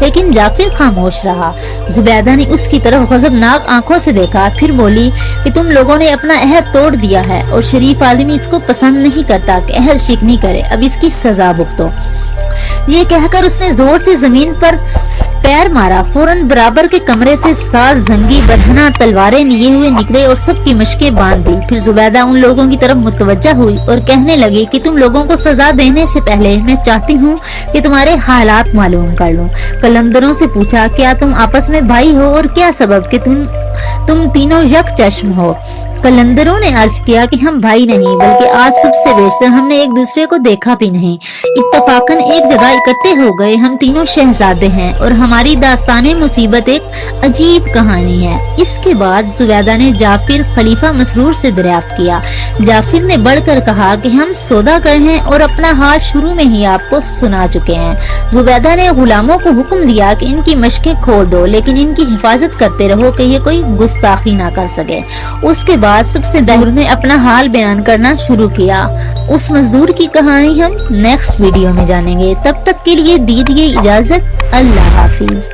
لیکن جعفر خاموش رہا۔ زبیدہ نے اس کی طرف غضبناک آنکھوں سے دیکھا، پھر بولی کہ تم لوگوں نے اپنا عہد توڑ دیا ہے اور شریف آدمی اس کو پسند نہیں کرتا کہ عہد شکنی کرے، اب اس کی سزا بھگتو۔ یہ کہہ کر اس نے زور سے زمین پر پیر مارا۔ فوراً برابر کے کمرے سے 7 زنگی برہنہ تلواریں لیے ہوئے نکلے اور سب کی مشقیں باندھ دی۔ پھر زبیدہ ان لوگوں کی طرف متوجہ ہوئی اور کہنے لگی کہ تم لوگوں کو سزا دینے سے پہلے میں چاہتی ہوں کہ تمہارے حالات معلوم کر لوں۔ قلندروں سے پوچھا کیا تم آپس میں بھائی ہو اور کیا سبب کہ تم تینوں یک چشم ہو؟ قلندروں نے عرض کیا کہ ہم بھائی نہیں بلکہ آج صبح سے بیشتر ہم نے ایک دوسرے کو دیکھا بھی نہیں، اتفاقاً ایک جگہ اکٹھے ہو گئے، ہم تینوں شہزادے ہیں اور ہماری داستان مصیبت ایک عجیب کہانی ہے۔ اس کے بعد زبیدہ نے جعفر خلیفہ مسرور سے دریافت کیا۔ جعفر نے بڑھ کر کہا کہ ہم سوداگر ہیں اور اپنا حال شروع میں ہی آپ کو سنا چکے ہیں۔ زبیدہ نے غلاموں کو حکم دیا کہ ان کی مشقیں کھول دو، لیکن ان کی حفاظت کرتے رہو کہ یہ کوئی گستاخی نہ کر سکے۔ اس کے بعد سب سے دہر نے اپنا حال بیان کرنا شروع کیا۔ اس مزدور کی کہانی ہم نیکسٹ ویڈیو میں جانیں گے، تب تک کے لیے دیجیے اجازت، اللہ حافظ۔